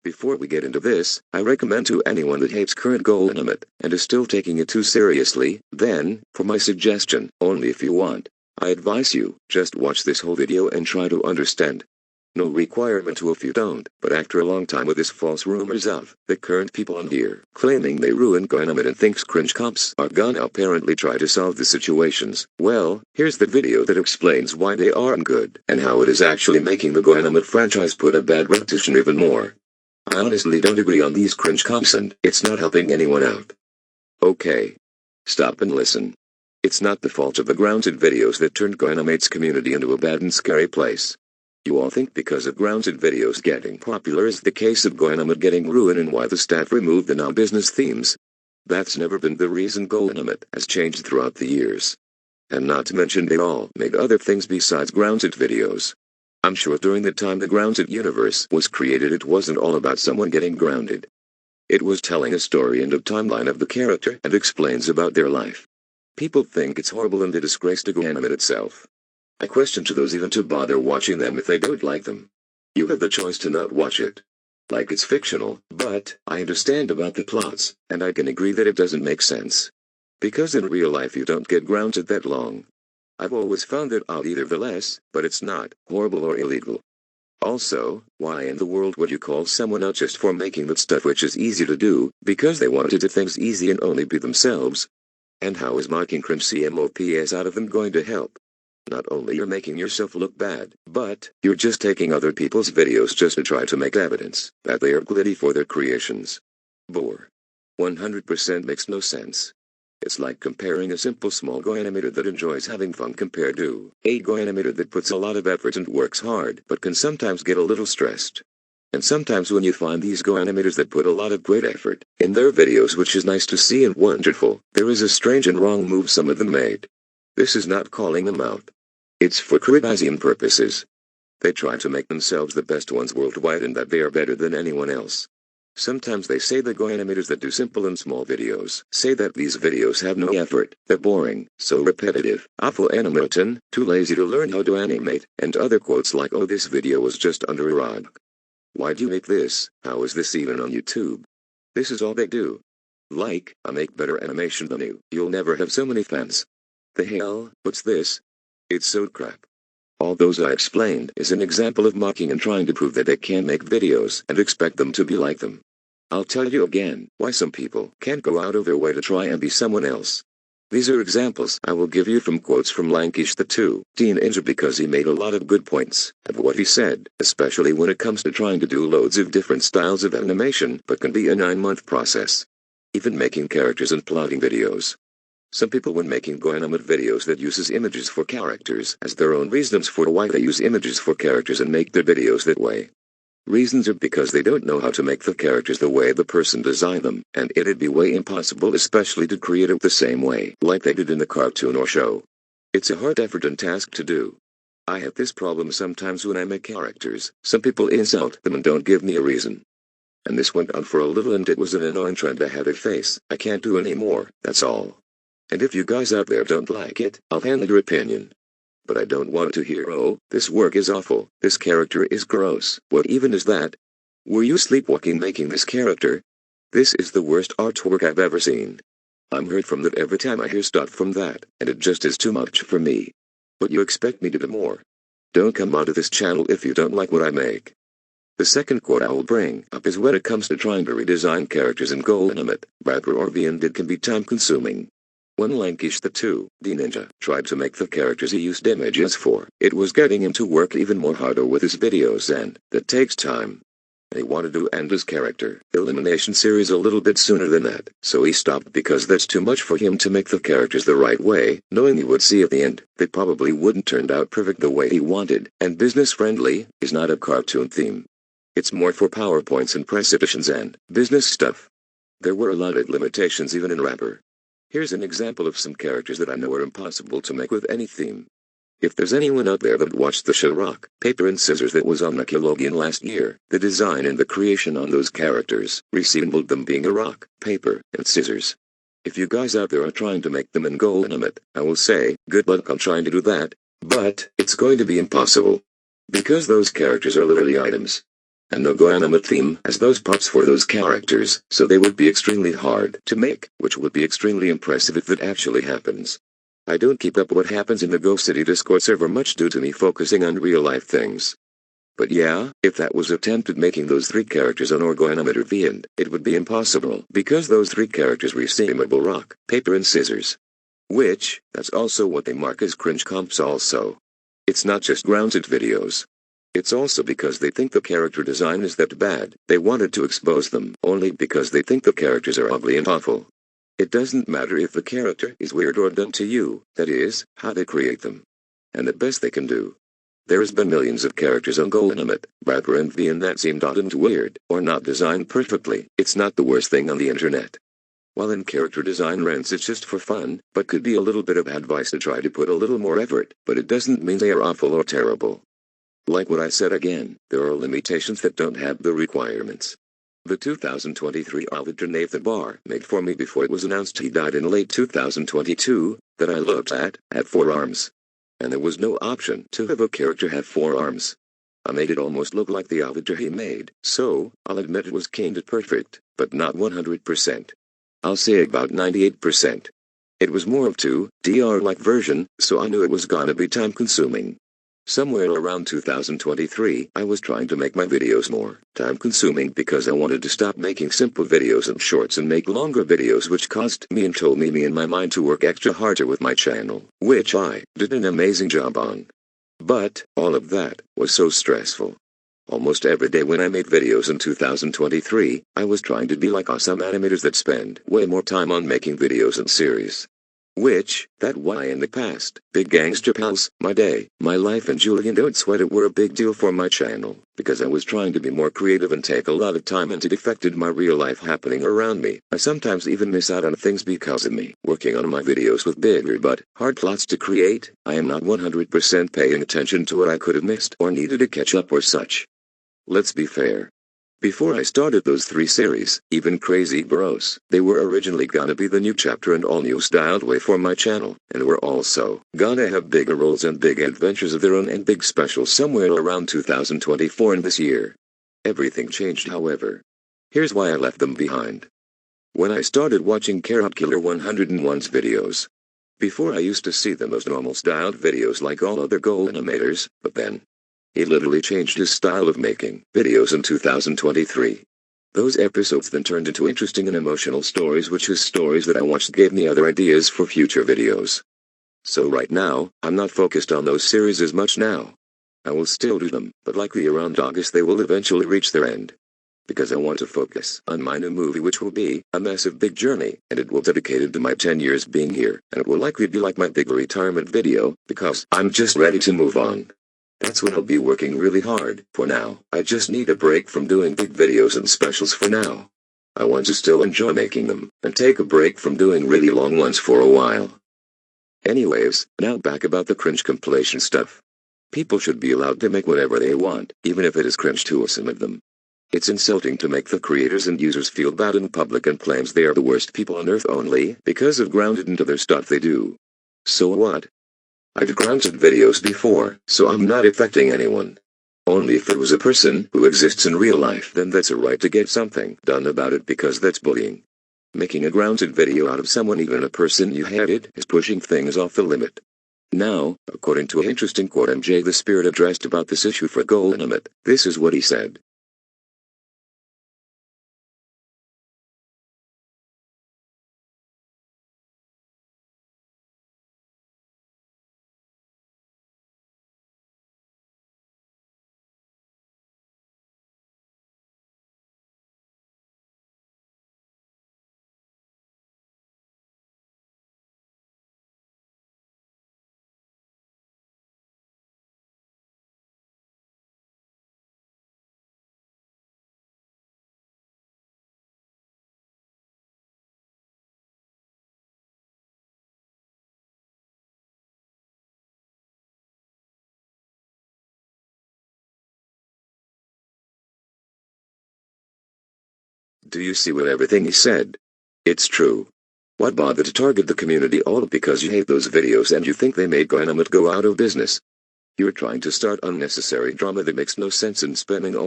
Before we get into this, I recommend to anyone that hates current GoAnimate and is still taking it too seriously, then, for my suggestion, only if you want, I advise you, just watch this whole video and try to understand. No requirement to if you don't, but after a long time with this false rumors of the current people on here claiming they ruined GoAnimate and thinks cringe cops are gonna apparently try to solve the situations, well, here's the video that explains why they aren't good and how it is actually making the GoAnimate franchise put a bad reputation even more. I honestly don't agree on these cringe cops and it's not helping anyone out. Okay. Stop and listen. It's not the fault of the grounded videos that turned GoAnimate's community into a bad and scary place. You all think because of grounded videos getting popular is the case of GoAnimate getting ruined and why the staff removed the non-business themes. That's never been the reason GoAnimate has changed throughout the years. And not to mention they all made other things besides grounded videos. I'm sure during the time the grounded universe was created it wasn't all about someone getting grounded. It was telling a story and a timeline of the character and explains about their life. People think it's horrible and a disgrace to GoAnimate itself. I question to those even to bother watching them if they don't like them. You have the choice to not watch it. Like it's fictional, but I understand about the plots, and I can agree that it doesn't make sense. Because in real life you don't get grounded that long. I've always found it out either the less, but it's not horrible or illegal. Also, why in the world would you call someone out just for making that stuff which is easy to do, because they wanted to do things easy and only be themselves? And how is marking cringe CMOPS out of them going to help? Not only you're making yourself look bad, but you're just taking other people's videos just to try to make evidence that they are glitty for their creations. Bore. 100% makes no sense. It's like comparing a simple small GoAnimator that enjoys having fun compared to a GoAnimator that puts a lot of effort and works hard but can sometimes get a little stressed. And sometimes when you find these GoAnimators that put a lot of great effort in their videos, which is nice to see and wonderful, there is a strange and wrong move some of them made. This is not calling them out. It's for criticizing purposes. They try to make themselves the best ones worldwide and that they are better than anyone else. Sometimes they say the GoAnimators that do simple and small videos say that these videos have no effort, they're boring, so repetitive, awful animating, too lazy to learn how to animate, and other quotes like oh this video was just under a rock. Why'd you make this? How is this even on YouTube? This is all they do. Like, I make better animation than you, you'll never have so many fans. The hell, what's this? It's so crap. All those I explained is an example of mocking and trying to prove that they can't make videos and expect them to be like them. I'll tell you again why some people can't go out of their way to try and be someone else. These are examples I will give you from quotes from Lankish the 2 Ninja because he made a lot of good points of what he said, especially when it comes to trying to do loads of different styles of animation but can be a 9-month process. Even making characters and plotting videos. Some people when making GoAnimate videos that uses images for characters as their own reasons for why they use images for characters and make their videos that way. Reasons are because they don't know how to make the characters the way the person designed them, and it'd be way impossible especially to create it the same way like they did in the cartoon or show. It's a hard effort and task to do. I have this problem sometimes when I make characters, some people insult them and don't give me a reason. And this went on for a little and it was an annoying trend I had to face. I can't do anymore, that's all. And if you guys out there don't like it, I'll handle your opinion. But I don't want to hear oh, this work is awful, this character is gross, what even is that? Were you sleepwalking making this character? This is the worst artwork I've ever seen. I'm hurt from that every time I hear stuff from that, and it just is too much for me. But you expect me to do more. Don't come onto this channel if you don't like what I make. The second quote I will bring up is when it comes to trying to redesign characters in GoAnimate, rapper or VN it can be time consuming. When Lankish the 2 Ninja tried to make the characters he used images for, it was getting him to work even more harder with his videos and that takes time. He wanted to end his character elimination series a little bit sooner than that, so he stopped because that's too much for him to make the characters the right way, knowing he would see at the end, they probably wouldn't turn out perfect the way he wanted, and business friendly is not a cartoon theme. It's more for PowerPoints and presentations and business stuff. There were a lot of limitations even in rapper. Here's an example of some characters that I know are impossible to make with any theme. If there's anyone out there that watched the show Rock, Paper and Scissors that was on Nickelodeon last year, the design and the creation on those characters resembled them being a rock, paper, and scissors. If you guys out there are trying to make them in GoAnimate, I will say, good luck on trying to do that, but it's going to be impossible. Because those characters are literally items. and no GoAnimate theme as those parts for those characters, so they would be extremely hard to make, which would be extremely impressive if that actually happens. I don't keep up what happens in the Go City Discord server much due to me focusing on real-life things. But yeah, if that was attempted making those 3 characters on GoAnimate or VN, it would be impossible because those 3 characters reseemable rock, paper and scissors. Which, that's also what they mark as cringe comps also. It's not just grounded videos. It's also because they think the character design is that bad, they wanted to expose them only because they think the characters are ugly and awful. It doesn't matter if the character is weird or done to you, that is, how they create them. And the best they can do. There has been millions of characters on GoAnimate, Rapper and VN that seemed odd and weird, or not designed perfectly. It's not the worst thing on the internet. While in character design rants it's just for fun, but could be a little bit of advice to try to put a little more effort, but it doesn't mean they are awful or terrible. Like what I said again, there are limitations that don't have the requirements. The 2023 avatar Nathan Barr made for me before it was announced he died in late 2022, that I looked at, had 4 arms. And there was no option to have a character have 4 arms. I made it almost look like the avatar he made, so, I'll admit it was kinda perfect, but not 100%. I'll say about 98%. It was more of 2DR-like version, so I knew it was gonna be time consuming. Somewhere around 2023, I was trying to make my videos more time consuming because I wanted to stop making simple videos and shorts and make longer videos, which caused me and told me in my mind to work extra harder with my channel, which I did an amazing job on. But, all of that was so stressful. Almost every day when I made videos in 2023, I was trying to be like awesome animators that spend way more time on making videos and series. Which, that why in the past, Big Gangster Pals, My Day, My Life and Julian Don't Sweat It were a big deal for my channel, because I was trying to be more creative and take a lot of time and it affected my real life happening around me. I sometimes even miss out on things because of me working on my videos with bigger but hard plots to create. I am not 100% paying attention to what I could have missed or needed to catch up or such. Let's be fair. Before I started those 3 series, even Crazy Bros, they were originally gonna be the new chapter and all new styled way for my channel, and were also gonna have bigger roles and big adventures of their own and big specials somewhere around 2024 and this year. Everything changed however. Here's why I left them behind. When I started watching Carrot Killer 101's videos. Before I used to see them as normal styled videos like all other GoAnimators, but then he literally changed his style of making videos in 2023. Those episodes then turned into interesting and emotional stories, which his stories that I watched gave me other ideas for future videos. So right now, I'm not focused on those series as much now. I will still do them, but likely around August they will eventually reach their end. Because I want to focus on my new movie, which will be a massive big journey, and it will be dedicated to my 10 years being here, and it will likely be like my big retirement video, because I'm just ready to move on. That's what I'll be working really hard for now. I just need a break from doing big videos and specials for now. I want to still enjoy making them, and take a break from doing really long ones for a while. Anyways, now back about the cringe compilation stuff. People should be allowed to make whatever they want, even if it is cringe to some of them. It's insulting to make the creators and users feel bad in public and claims they are the worst people on earth only because of grounded into their stuff they do. So what? I've grounded videos before, so I'm not affecting anyone. Only if it was a person who exists in real life, then that's a right to get something done about it, because that's bullying. Making a grounded video out of someone, even a person you hated, is pushing things off the limit. Now, according to an interesting quote MJ the Spirit addressed about this issue for GoAnimate, this is what he said. Do you see what everything he said? It's true. Why bother to target the community all because you hate those videos and you think they made GoAnimate go out of business? You're trying to start unnecessary drama that makes no sense, and spending all